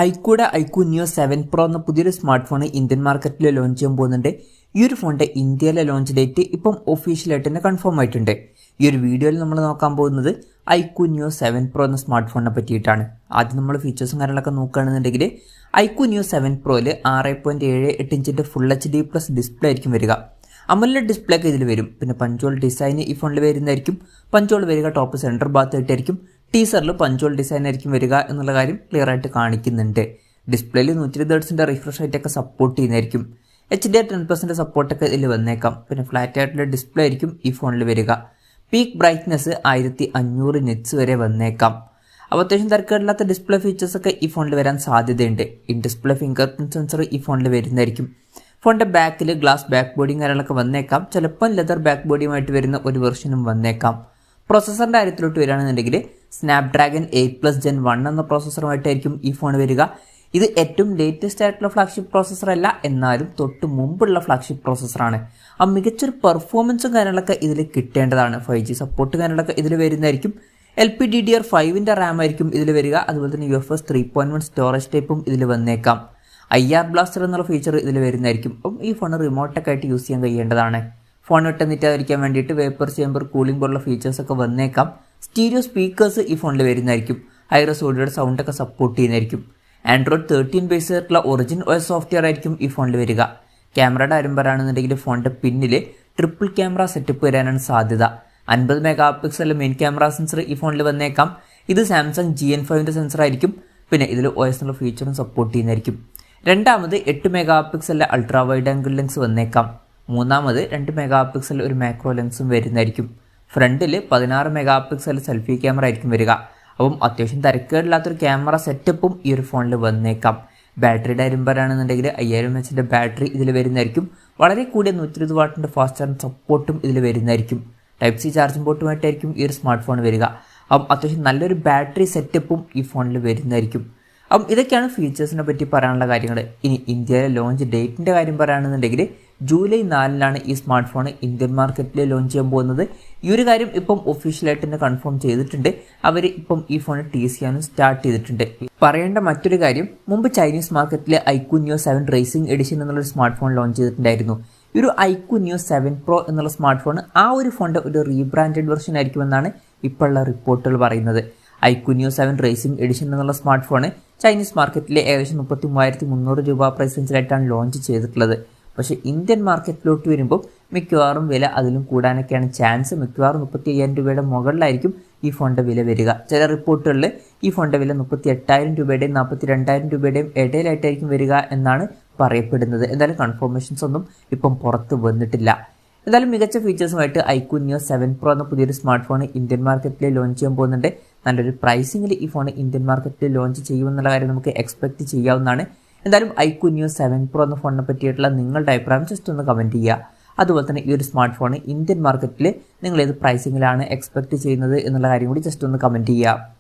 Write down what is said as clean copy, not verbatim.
Iqoo Neo 7 Pro എന്ന പുതിയൊരു smart phone Indian മാർക്കറ്റിൽ ലോഞ്ച് ചെയ്യാൻ പോകുന്നുണ്ട്. ഈ ഒരു ഫോണിന്റെ ഇന്ത്യയിലെ ലോഞ്ച് ഡേറ്റ് ഇപ്പം ഒഫീഷ്യലായിട്ട് തന്നെ കൺഫേം ആയിട്ടുണ്ട്. ഈ ഒരു വീഡിയോയിൽ നമ്മൾ നോക്കാൻ പോകുന്നത് Iqoo Neo 7 Pro എന്ന സ്മാർട്ട് ഫോണിനെ പറ്റിയിട്ടാണ്. ആദ്യം നമ്മൾ ഫീച്ചേഴ്സും കാര്യങ്ങളൊക്കെ നോക്കുകയാണെന്നുണ്ടെങ്കിൽ Iqoo Neo 7 Proയിൽ 6.78 ഇഞ്ചിന്റെ ഫുൾ HD പ്ലസ് ഡിസ്പ്ലേ ആയിരിക്കും വരിക. അമോലെഡ് ഡിസ്പ്ലേ ഒക്കെ ഇതിൽ വരും. പിന്നെ പഞ്ചോൾ ഡിസൈൻ ഈ ഫോണിൽ വരുന്നതായിരിക്കും. പഞ്ചോൾ വരിക ടോപ്പ് സെൻറ്റർ ഭാഗത്തായിട്ടായിരിക്കും. ടീസറിൽ പഞ്ചോൾ ഡിസൈൻ ആയിരിക്കും വരിക എന്നുള്ള കാര്യം ക്ലിയർ ആയിട്ട് കാണിക്കുന്നുണ്ട്. ഡിസ്പ്ലേയിൽ 120 Hz റിഫ്രഷ് റേറ്റൊക്കെ സപ്പോർട്ട് ചെയ്യുന്നതായിരിക്കും. HDR 10% സപ്പോർട്ടൊക്കെ ഇതിൽ വന്നേക്കാം. പിന്നെ ഫ്ലാറ്റ് ആയിട്ടുള്ള ഡിസ്പ്ലേ ആയിരിക്കും ഈ ഫോണിൽ വരിക. പീക്ക് ബ്രൈറ്റ്നെസ് 1500 nits വരെ വന്നേക്കാം. അപ്പോൾ അത്യാവശ്യം തിരക്കേടില്ലാത്ത ഡിസ്പ്ലേ ഫീച്ചേഴ്സൊക്കെ ഈ ഫോണിൽ വരാൻ സാധ്യതയുണ്ട്. In display finger print sensor ഈ ഫോണിൽ വരുന്നതായിരിക്കും. ഫോണിൻ്റെ ബാക്കിൽ ഗ്ലാസ് ബാക്ക് ബോഡിയും കാര്യങ്ങളൊക്കെ വന്നേക്കാം. ചിലപ്പം ലെതർ ബാക്ക് ബോഡിയുമായിട്ട് വരുന്ന ഒരു വെർഷനും വന്നേക്കാം. പ്രോസസ്സറിൻ്റെ കാര്യത്തിലോട്ട് വരികയാണെന്നുണ്ടെങ്കിൽ സ്നാപ്ഡ്രാഗൺ 8+ Gen 1 എന്ന പ്രോസസ്സറുമായിട്ടായിരിക്കും ഈ ഫോൺ വരിക. ഇത് ഏറ്റവും ലേറ്റസ്റ്റ് ആയിട്ടുള്ള ഫ്ലാഗ്ഷിപ്പ് പ്രോസസ്സർ അല്ല, എന്നാലും തൊട്ട് മുമ്പുള്ള ഫ്ലാഗ്ഷിപ്പ് പ്രോസസ്സറാണ്. ആ മികച്ചൊരു പെർഫോമൻസും കാര്യങ്ങളൊക്കെ ഇതിൽ കിട്ടേണ്ടതാണ്. 5G സപ്പോർട്ട് കാര്യങ്ങളൊക്കെ ഇതിൽ വരുന്നതായിരിക്കും. LPDDR5 റാം ആയിരിക്കും ഇതിൽ വരിക. അതുപോലെ തന്നെ UFS 3.1 സ്റ്റോറേജ് ടൈപ്പും ഇതിൽ വന്നേക്കാം. IR ബ്ലാസ്റ്റർ എന്നുള്ള ഫീച്ചർ ഇതിൽ വരുന്നതായിരിക്കും. അപ്പം ഈ ഫോൺ റിമോട്ടൊക്കെ ആയിട്ട് യൂസ് ചെയ്യാൻ കഴിയേണ്ടതാണ്. ഫോൺ വിട്ടെന്നിട്ടാതിരിക്കാൻ വേണ്ടിയിട്ട് വേപ്പർ ചേമ്പർ കൂളിംഗ് പോലുള്ള ഫീച്ചേഴ്സൊക്കെ വന്നേക്കാം. സ്റ്റീരിയോ സ്പീക്കേഴ്സ് ഈ ഫോണിൽ വരുന്നതായിരിക്കും. ഹൈറസ് ഓഡിയോയുടെ സൗണ്ടൊക്കെ സപ്പോർട്ട് ചെയ്യുന്നതായിരിക്കും. Android 13 ബേസ് ആയിട്ടുള്ള ഒറിജിൻ OS സോഫ്റ്റ്വെയർ ആയിരിക്കും ഈ ഫോണിൽ വരിക. ക്യാമറയുടെ കാര്യം പറയുകയാണെന്നുണ്ടെങ്കിൽ ഫോണിൻ്റെ പിന്നിൽ ട്രിപ്പിൾ ക്യാമറ സെറ്റപ്പ് വരാനാണ് സാധ്യത. 50 MP മെയിൻ ക്യാമറ സെൻസർ ഈ ഫോണിൽ വന്നേക്കാം. ഇത് സാംസങ് GN5 സെൻസർ ആയിരിക്കും. പിന്നെ ഇതിൽ OS എന്നുള്ള ഫീച്ചറും സപ്പോർട്ട് ചെയ്യുന്നതായിരിക്കും. രണ്ടാമത് 8 MP ultra wide angle lens വന്നേക്കാം. മൂന്നാമത് 2 MP ഒരു മാക്രോ ലെൻസും വരുന്നതായിരിക്കും. ഫ്രണ്ടിൽ 16 MP സെൽഫി ക്യാമറ ആയിരിക്കും വരിക. അപ്പം അത്യാവശ്യം തിരക്കേടില്ലാത്തൊരു ക്യാമറ സെറ്റപ്പും ഈ ഒരു ഫോണിൽ വന്നേക്കാം. ബാറ്ററിയുടെ കാര്യം പറയുകയാണെന്നുണ്ടെങ്കിൽ 5000 mAh ബാറ്ററി ഇതിൽ വരുന്നതായിരിക്കും. വളരെ കൂടിയ 120 വാട്ടിൻ്റെ ഫാസ്റ്റ് ചാർജ് സപ്പോർട്ടും ഇതിൽ വരുന്നതായിരിക്കും. Type C ചാർജിംഗ് പോർട്ടുമായിട്ടായിരിക്കും ഈ ഒരു സ്മാർട്ട് ഫോൺ വരിക. അപ്പം അത്യാവശ്യം നല്ലൊരു ബാറ്ററി സെറ്റപ്പും ഈ ഫോണിൽ വരുന്നതായിരിക്കും. അപ്പം ഇതൊക്കെയാണ് ഫീച്ചേഴ്സിനെ പറ്റി പറയാനുള്ള കാര്യങ്ങൾ. ഇനി ഇന്ത്യയിലെ ലോഞ്ച് ഡേറ്റിൻ്റെ കാര്യം പറയുകയാണെന്നുണ്ടെങ്കിൽ ജൂലൈ 4 ഈ സ്മാർട്ട് ഫോൺ ഇന്ത്യൻ മാർക്കറ്റിൽ ലോഞ്ച് ചെയ്യാൻ പോകുന്നത്. ഈ ഒരു കാര്യം ഇപ്പം ഒഫീഷ്യലായിട്ട് തന്നെ കൺഫേം ചെയ്തിട്ടുണ്ട്. അവർ ഇപ്പം ഈ ഫോൺ ടീസ് ചെയ്യാനും സ്റ്റാർട്ട് ചെയ്തിട്ടുണ്ട്. പറയേണ്ട മറ്റൊരു കാര്യം, മുമ്പ് ചൈനീസ് മാർക്കറ്റിൽ Iqoo Neo 7 റേസിംഗ് എഡിഷൻ എന്നുള്ളൊരു സ്മാർട്ട് ഫോൺ ലോഞ്ച് ചെയ്തിട്ടുണ്ടായിരുന്നു. ഈ ഒരു Iqoo Neo 7 Pro എന്നുള്ള സ്മാർട്ട് ഫോൺ ആ ഒരു ഫോണിൻ്റെ ഒരു റീബ്രാൻഡഡ് വെർഷൻ ആയിരിക്കുമെന്നാണ് ഇപ്പോഴുള്ള റിപ്പോർട്ടുകൾ പറയുന്നത്. Iqoo Neo 7 റേസിംഗ് എഡിഷൻ എന്നുള്ള സ്മാർട്ട് ഫോൺ ചൈനീസ് മാർക്കറ്റിലെ ഏകദേശം 33,300 രൂപ പ്രൈസ് റേഞ്ചിലായിട്ടാണ് ലോഞ്ച് ചെയ്തിട്ടുള്ളത്. പക്ഷേ ഇന്ത്യൻ മാർക്കറ്റിലോട്ട് വരുമ്പോൾ മിക്കവാറും വില അതിലും കൂടാനൊക്കെയാണ് ചാൻസ്. മിക്കവാറും 35,000 രൂപയുടെ മുകളിലായിരിക്കും ഈ ഫോണിൻ്റെ വില വരിക. ചില റിപ്പോർട്ടുകളിൽ ഈ ഫോണിൻ്റെ വില 38,000 രൂപയുടെയും 42,000 രൂപയുടെയും ഇടയിലായിട്ടായിരിക്കും വരിക എന്നാണ് പറയപ്പെടുന്നത്. എന്തായാലും കൺഫർമേഷൻസ് ഒന്നും ഇപ്പം പുറത്ത് വന്നിട്ടില്ല. എന്തായാലും മികച്ച ഫീച്ചേഴ്സുമായിട്ട് Iqoo Neo 7 Pro എന്ന പുതിയൊരു സ്മാർട്ട് ഫോൺ ഇന്ത്യൻ മാർക്കറ്റിൽ ലോഞ്ച് ചെയ്യാൻ പോകുന്നുണ്ട്. നല്ലൊരു പ്രൈസിങ്ങിൽ ഈ ഫോൺ ഇന്ത്യൻ മാർക്കറ്റിൽ ലോഞ്ച് ചെയ്യുമെന്നുള്ള കാര്യം നമുക്ക് എക്സ്പെക്റ്റ് ചെയ്യാവുന്നതാണ്. എന്തായാലും Iqoo Neo 7 Pro എന്ന ഫോണിനെ പറ്റിയിട്ടുള്ള നിങ്ങളുടെ അഭിപ്രായം ജസ്റ്റ് ഒന്ന് കമൻറ്റ് ചെയ്യുക. അതുപോലെ തന്നെ ഈ ഒരു സ്മാർട്ട് ഫോൺ ഇന്ത്യൻ മാർക്കറ്റിൽ നിങ്ങൾ ഏത് പ്രൈസിങ്ങിലാണ് എക്സ്പെക്റ്റ് ചെയ്യുന്നത് എന്നുള്ള കാര്യം കൂടി ജസ്റ്റ് ഒന്ന് കമൻറ്റ് ചെയ്യുക.